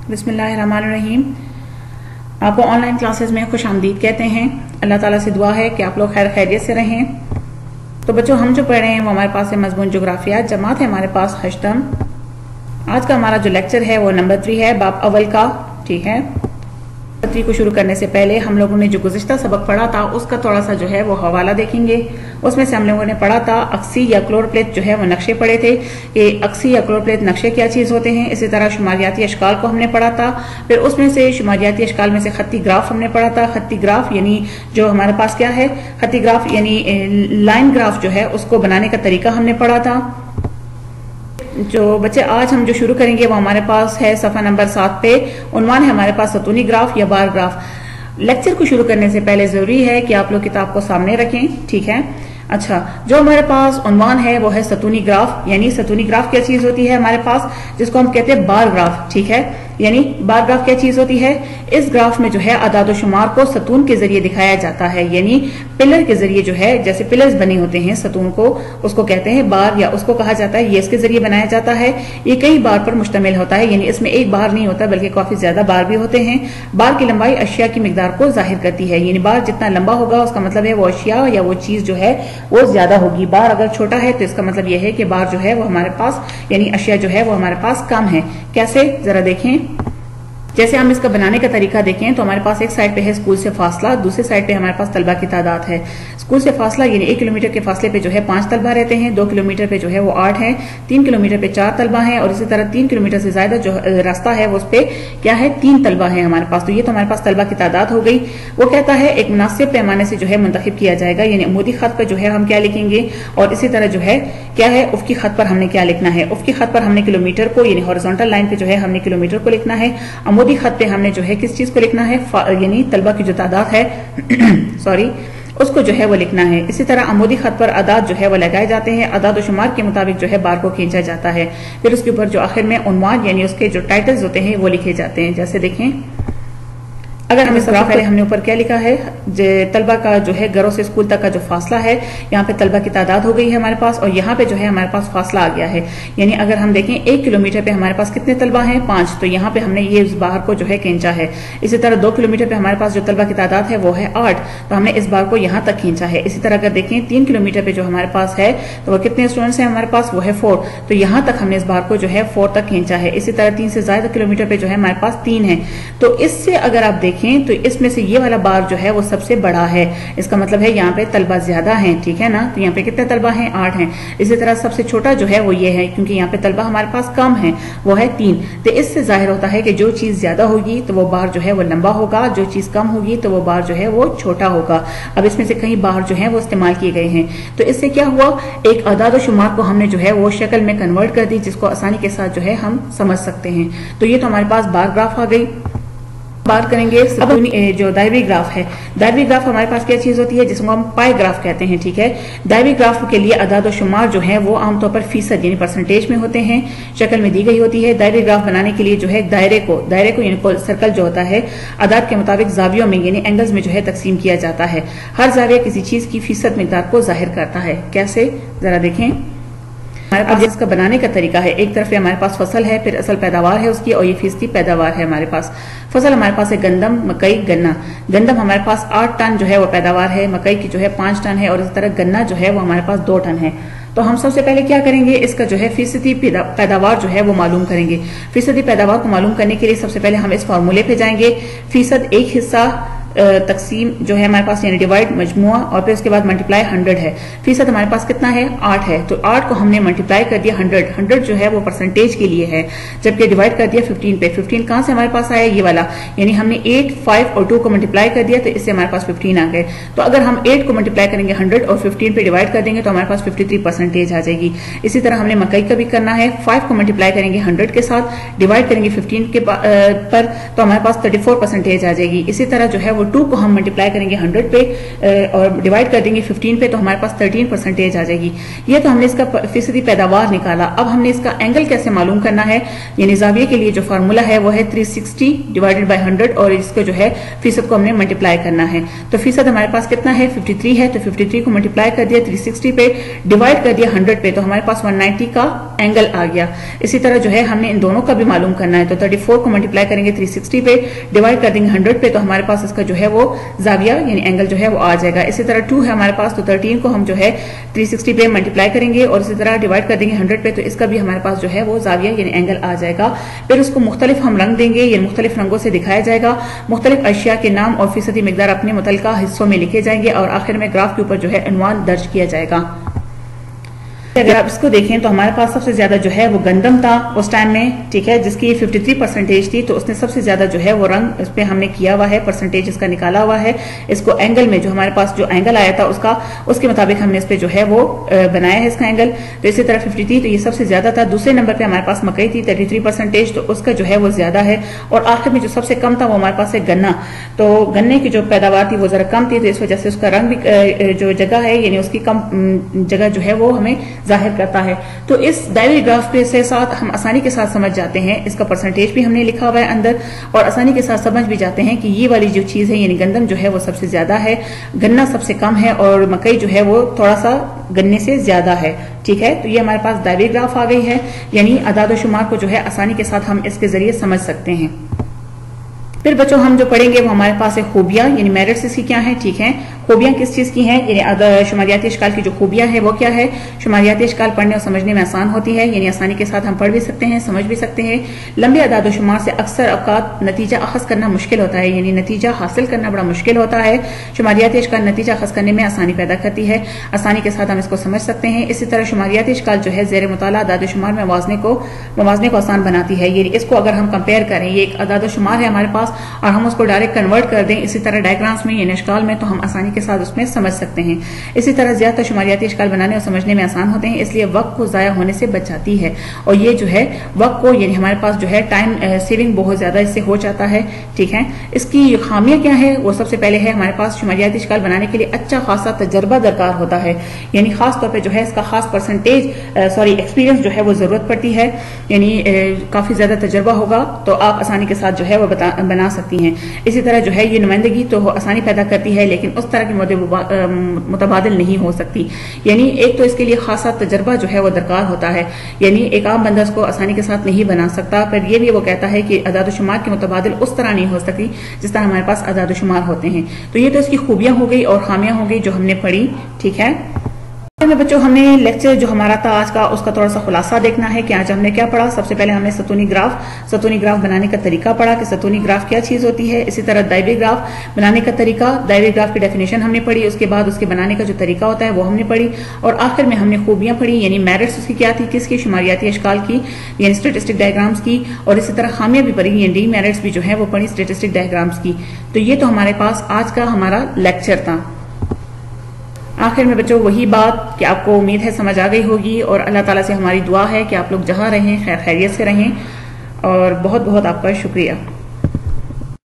बिस्मिल्लाहिर्रहमानिर्रहीम। आपको online classes में खुश आमदीद कहते हैं। अल्लाह ताला से दुआ है कि आप लोग खैर खैरियत से रहें। तो बच्चों, हम जो पढ़ रहे हैं वो हमारे पास है मजमून जोग्राफिया, जमात है हमारे पास हश्तम। आज का हमारा जो लेक्चर है वो नंबर 3 है, बाब अव्वल का। ठीक है, नंबर 3 को शुरू करने से पहले हम लोगों ने जो गुज़िश्ता सबक पढ़ा था उसका थोड़ा सा जो है वो हवाला देखेंगे। उसमें से हम लोगों ने पढ़ा था अक्सी या क्लोरोप्लेट जो है वो नक्शे पढ़े थे कि अक्सी या क्लोरोप्लेट नक्शे क्या चीज होते हैं। इसी तरह शुमारियाती अशकाल को हमने पढ़ा था। फिर उसमें से शुमारियाती अशकाल में से खत्ती ग्राफ हमने पढ़ा था। खत्ती ग्राफ यानी जो हमारे पास क्या है, खत्ती ग्राफ यानी लाइन ग्राफ जो है उसको बनाने का तरीका हमने पढ़ा था। जो बच्चे आज हम जो शुरू करेंगे वो हमारे पास है सफा नंबर 7 पे। उन्वान है हमारे पास सतूनी ग्राफ या बार ग्राफ। लेक्चर को शुरू करने से पहले जरूरी है कि आप लोग किताब को सामने रखें। ठीक है, अच्छा, जो हमारे पास उन्वान है वो है सतूनी ग्राफ। यानी सतूनी ग्राफ क्या चीज होती है हमारे पास, जिसको हम कहते हैं बार ग्राफ। ठीक है, यानी बार ग्राफ क्या चीज होती है, इस ग्राफ में जो है अदाद व शुमार को सतून के जरिए दिखाया जाता है। यानी पिलर के जरिए जो है, जैसे पिलर्स बने होते हैं सतून को, उसको कहते हैं बार या उसको कहा जाता है, ये इसके जरिए बनाया जाता है। ये कई बार पर मुश्तमिल होता है, यानी इसमें एक बार नहीं होता बल्कि काफी ज्यादा बार भी होते हैं। बार की लंबाई अशिया की मिकदार को जाहिर करती है। यानी बार जितना लंबा होगा उसका मतलब है वो अशिया या वो चीज जो है वो ज्यादा होगी। बार अगर छोटा है तो इसका मतलब यह है कि बार जो है वो हमारे पास यानी अशिया जो है वो हमारे पास कम है। कैसे, जरा देखें। जैसे हम इसका बनाने का तरीका देखें तो हमारे पास एक साइड पे है स्कूल से फासला, दूसरे साइड पे हमारे पास तलबा की तादाद है। स्कूल से फासला यानी 1 किलोमीटर के फासले पे जो है 5 तलबा रहते हैं, 2 किलोमीटर पे जो है वो 8 है, 3 kilometer पे 4 तलबा हैं और इसी तरह 3 किलोमीटर से ज्यादा जो रास्ता है वो उस पे क्या है 3 तलबा है हमारे पास। तो ये तो हमारे पास तलबा की तादाद हो गई। वो कहता है एक मुनासिब पैमाने से जो है मुंतखब किया जाएगा, यानी अमूदी खत पर जो है हम क्या लिखेंगे और इसी तरह जो है क्या है उफ़क़ी खत पर हमने क्या लिखना है। उफ़क़ी खत पर हमने किलोमीटर को यानी हॉरिजॉन्टल लाइन पे जो है हमने किलोमीटर को लिखना है। अमूदी खत पे हमने जो है किस चीज को लिखना है, यानी तलबा की जो तादाद है सॉरी उसको जो है वो लिखना है। इसी तरह अमूदी खत पर अदाद जो है वो लगाए जाते हैं। अदाद और शुमार के मुताबिक जो है बार को खींचा जाता है। फिर उसके ऊपर जो आखिर में उन्वान यानी उसके जो टाइटल्स होते हैं वो लिखे जाते हैं। जैसे देखें, अगर हम इस ग्राफ पहले हमने ऊपर क्या लिखा है, तलबा का जो है घरों से स्कूल तक का जो फासला है, यहाँ पे तलबा की तादाद हो गई है हमारे पास और यहाँ पे जो है हमारे पास फासला आ गया है। यानी अगर हम देखें 1 किलोमीटर पे हमारे पास कितने तलबा हैं, 5, तो यहाँ पे हमने ये इस बार को जो है खींचा है। इसी तरह 2 किलोमीटर पे हमारे पास जो तलबा की तादाद है वो है 8, तो हमने इस बार को यहाँ तक खींचा है। इसी तरह अगर देखें 3 किलोमीटर पे जो हमारे पास है तो वो कितने स्टूडेंट्स हैं हमारे पास, वो है 4, तो यहाँ तक हमने इस बार को जो है 4 तक खींचा है। इसी तरह 3 से ज्यादा किलोमीटर पे जो है हमारे पास 3 है। तो इससे अगर आप देखें तो इसमें से ये वाला बार जो है वो सबसे बड़ा है। इसका मतलब है यहाँ पे तलबा ज्यादा हैं। ठीक है ना, तो यहाँ पे कितने तलबा हैं, 8 हैं। इसी तरह सबसे छोटा जो है वो ये है, क्योंकि यहाँ पे तलबा हमारे पास कम है, वो है 3। तो इससे जाहिर होता है कि जो चीज ज्यादा होगी तो वो बार जो है वो लंबा होगा, जो चीज कम होगी तो वो बार जो है वो छोटा होगा। अब इसमें से कई बार जो है वो इस्तेमाल किए गए हैं। तो इससे क्या हुआ, एक अदाद शुमार को हमने जो है वो शक्ल में कन्वर्ट कर दी जिसको आसानी के साथ जो है हम समझ सकते हैं। तो ये तो हमारे पास बार ग्राफ आ गई। बात करेंगे अब जो दायवी ग्राफ है। दायवी ग्राफ हमारे पास क्या चीज होती है, जिसको हम पाई ग्राफ कहते हैं। ठीक है, दायवी ग्राफ के लिए अदाद और शुमार जो है वो आमतौर पर फीसद यानी परसेंटेज में होते हैं, शक्ल में दी गई होती है। दायवी ग्राफ बनाने के लिए जो है दायरे को यानी सर्कल जो होता है अदाद के मुताबिक जावियों में यानी एंगल्स में जो है तकसीम किया जाता है। हर जाविया किसी चीज की फीसद मिकदार को जाहिर करता है। कैसे, जरा देखें। हमारे पास इसका बनाने का तरीका है, एक तरफ हमारे पास फसल है, फिर असल पैदावार है उसकी और ये फीसदी पैदावार है हमारे पास। फसल हमारे पास है गंदम, मकई, गन्ना। गंदम हमारे पास 8 टन जो है वो पैदावार है, मकई की जो है 5 टन है और इस तरह गन्ना जो है वो हमारे पास 2 टन है। तो हम सबसे पहले क्या करेंगे, इसका जो है फीसदी पैदावार जो है वो मालूम करेंगे। फीसदी पैदावार को मालूम करने के लिए सबसे पहले हम इस फार्मूले पे जाएंगे। फीसद एक हिस्सा तकसीम जो है हमारे पास यानी डिवाइड मजमुआ और फिर उसके बाद मल्टीप्लाई 100 है। फीसद हमारे पास कितना है, 8 है, तो 8 को हमने मल्टीप्लाई कर दिया 100 जो है वो परसेंटेज के लिए है, जबकि डिवाइड कर दिया 15 पे। 15 कहां से हमारे पास आया, ये वाला, यानी हमने 8, 5 और 2 को मल्टीप्लाई कर दिया तो इससे हमारे पास 15 आ गए। तो अगर हम 8 को मल्टीप्लाई करेंगे 100 और 15 पे डिवाइड कर देंगे तो हमारे पास 53% आ जाएगी। इसी तरह हमने मकई का भी करना है, 5 को मल्टीप्लाई करेंगे 100 के साथ, डिवाइड करेंगे 15 के पर तो हमारे पास 34% आ जाएगी। इसी तरह जो है वो 2 को हम मल्टीप्लाई करेंगे 100 पे और डिवाइड कर देंगे 15 पे तो हमारे पास 13% आ जाएगी। ये तो हमने इसका फीसदी पैदावार निकाला। अब हमने इसका एंगल कैसे मालूम करना है, यानी जाविये के लिए जो फार्मूला है वो है 360 डिवाइडेड बाय 100 और इसको जो है फीसद को हमने मल्टीप्लाई करना है। तो फीसद हमारे पास कितना है, 53 है, तो 53 को मल्टीप्लाई कर दिया 360 पे, डिवाइड कर दिया 100 पे, तो हमारे पास 190 का اینگل آ گیا. اسی طرح جو ہے ہم نے ان دونوں کا بھی معلوم کرنا ہے. تو 34 کو ملٹیپلائی کریں گے 360 پہ, ڈیوائڈ کر دیں گے 100 پہ, تو ہمارے پاس اس کا جو ہے وہ زاویہ یعنی اینگل جو ہے وہ آ جائے گا. اسی طرح 2 ہے ہمارے پاس, تو 13 کو ہم جو ہے 360 پہ ملٹیپلائی کریں گے اور اسی طرح ڈیوائڈ کر دیں گے 100 پہ, تو اس کا بھی ہمارے پاس جو ہے وہ زاویہ یعنی اینگل آ جائے گا. پھر اس کو مختلف ہم رنگ دیں گے, یعنی مختلف رنگوں سے دکھایا جائے گا. مختلف اشیاء کے نام اور فیصدی مقدار اپنے متعلقہ حصوں میں لکھے جائیں گے اور آخر میں گراف کے اوپر جو ہے عنوان درج کیا جائے گا. اگر آپ اس کو دیکھیں تو ہمارے پاس سب سے زیادہ جو ہے وہ گندم تھا اس ٹائم میں, ٹھیک ہے, جس کی 53% تھی. تو اس نے سب سے زیادہ جو ہے وہ رنگ اس پہ ہم نے کیا ہوا ہے, پرسنٹیج اس کا نکالا ہوا ہے. اس کو اینگل میں جو ہمارے پاس جو اینگل آیا تھا اس کے مطابق ہم نے اس پہ جو ہے وہ بنایا ہے اس کا اینگل. تو اسی طرح 53 تو یہ سب سے زیادہ تھا. دوسرے نمبر پہ ہمارے پاس مکئی تھی 33%, تو اس کا جو ہے وہ زیادہ ہے. اور آخر میں جو سب سے کم تھا وہ ہمارے پاس ہے گنا. تو گنے کی جو پیداوار تھی وہ ذرا کم تھی, تو اس وجہ سے اس کا رنگ بھی جو جگہ ہے یعنی اس کی کم جگہ جو ہے وہ ہمیں ظاہر کرتا ہے. تو اس ڈائیوری گراف پہ سے ساتھ ہم آسانی کے ساتھ سمجھ جاتے ہیں, اس کا پرسنٹیج بھی ہم نے لکھا ہوا ہے اندر, اور آسانی کے ساتھ سمجھ بھی جاتے ہیں کہ یہ والی جو چیز ہے یعنی گندم جو ہے وہ سب سے زیادہ ہے, گنا سب سے کم ہے, اور مکئی جو ہے وہ تھوڑا سا گنے سے زیادہ ہے. ٹھیک ہے, تو یہ ہمارے پاس ڈائیوری گراف آ گئی ہے, یعنی اعداد و شمار کو جو ہے آسانی کے ساتھ ہم اس کے ذریعے سمجھ سکتے ہیں. پھر بچوں ہم جو پڑھیں گے وہ ہمارے پاس ہے خوبیاں, یعنی میرٹس اس کی کیا ہیں. ٹھیک ہے, خوبیاں کس چیز کی ہیں, یعنی شماریاتی اشکال کی جو خوبیاں ہیں وہ کیا ہے. شماریاتی اشکال پڑھنے اور سمجھنے میں آسان ہوتی ہے, یعنی آسانی کے ساتھ ہم پڑھ بھی سکتے ہیں, سمجھ بھی سکتے ہیں. لمبے اعداد و شمار سے اکثر اوقات نتیجہ اخذ کرنا مشکل ہوتا ہے, یعنی نتیجہ حاصل کرنا بڑا مشکل ہوتا ہے. شماریاتی اشکال نتیجہ اخذ کرنے میں آسانی پیدا کرتی ہے, آسانی کے ساتھ ہم اس کو سمجھ سکتے ہیں. اسی طرح شماریاتی اشکال جو ہے زیر مطالعہ اعداد و شمار میں موازنے کو آسان بناتی ہے, یعنی اس کو اگر ہم کمپیئر کریں, یہ ایک اعداد و شمار ہے ہمارے پاس اور ہم اس کو ڈائریکٹ کنورٹ کر دیں اسی طرح ڈائیگرامس میں یعنی اشکال میں, تو ہم آسانی کے ساتھ اس میں سمجھ سکتے ہیں. اسی طرح زیادہ تر شماریاتی اشکال بنانے اور سمجھنے میں آسان ہوتے ہیں, اس لیے وقت کو ضائع ہونے سے بچاتی ہے. اور یہ جو ہے وقت کو یعنی ہمارے پاس جو ہے ٹائم سیونگ بہت زیادہ اس سے ہو جاتا ہے. ٹھیک ہے, اس کی خامیاں کیا ہے, وہ سب سے پہلے ہے ہمارے پاس شماریاتی اشکال بنانے کے لیے اچھا خاصا تجربہ درکار ہوتا ہے, یعنی خاص طور پہ جو ہے اس کا خاص ایکسپیرینس جو ہے وہ ضرورت پڑتی ہے, یعنی کافی زیادہ تجربہ ہوگا تو آپ آسانی کے ساتھ جو ہے وہ بنا سکتی ہیں. اسی طرح جو ہے یہ نمائندگی تو آسانی پیدا کرتی ہے, لیکن اس طرح کی متبادل نہیں ہو سکتی, یعنی ایک تو اس کے لیے خاصا تجربہ جو ہے وہ درکار ہوتا ہے, یعنی ایک عام بندہ اس کو آسانی کے ساتھ نہیں بنا سکتا. پھر یہ بھی وہ کہتا ہے کہ اعداد و شمار کے متبادل اس طرح نہیں ہو سکتی جس طرح ہمارے پاس اعداد و شمار ہوتے ہیں. تو یہ تو اس کی خوبیاں ہو گئی اور خامیاں ہو گئی جو ہم نے پڑھی. ٹھیک ہے, بچوں ہم نے لیکچر جو ہمارا تھا آج کا اس کا تھوڑا سا خلاصہ دیکھنا ہے کہ آج ہم نے کیا پڑھا. سب سے پہلے ہم نے ستونی گراف بنانے کا طریقہ پڑھا کہ ستونی گراف کیا چیز ہوتی ہے. اسی طرح ڈائیوری گراف بنانے کا طریقہ, ڈائیوری گراف کی ڈیفینیشن ہم نے پڑھی, اس کے بعد اس کے بنانے کا جو طریقہ ہوتا ہے وہ ہم نے پڑھی, اور آخر میں ہم نے خوبیاں پڑھی, یعنی میرٹس اس کی کیا تھی, کس کی, شماریاتی اشکال کی یعنی اسٹیٹسٹک ڈائیگرامس کی, اور اسی طرح خامیاں بھی پڑھی یعنی ڈی میرٹس بھی جو ہے وہ پڑھی اسٹیٹسٹک ڈائیگرامس کی. تو یہ تو ہمارے پاس آج کا ہمارا لیکچر تھا. آخر میں بچوں وہی بات کہ آپ کو امید ہے سمجھ آ گئی ہوگی, اور اللہ تعالیٰ سے ہماری دعا ہے کہ آپ لوگ جہاں رہیں خیر خیریت سے رہیں, اور بہت بہت آپ کا شکریہ.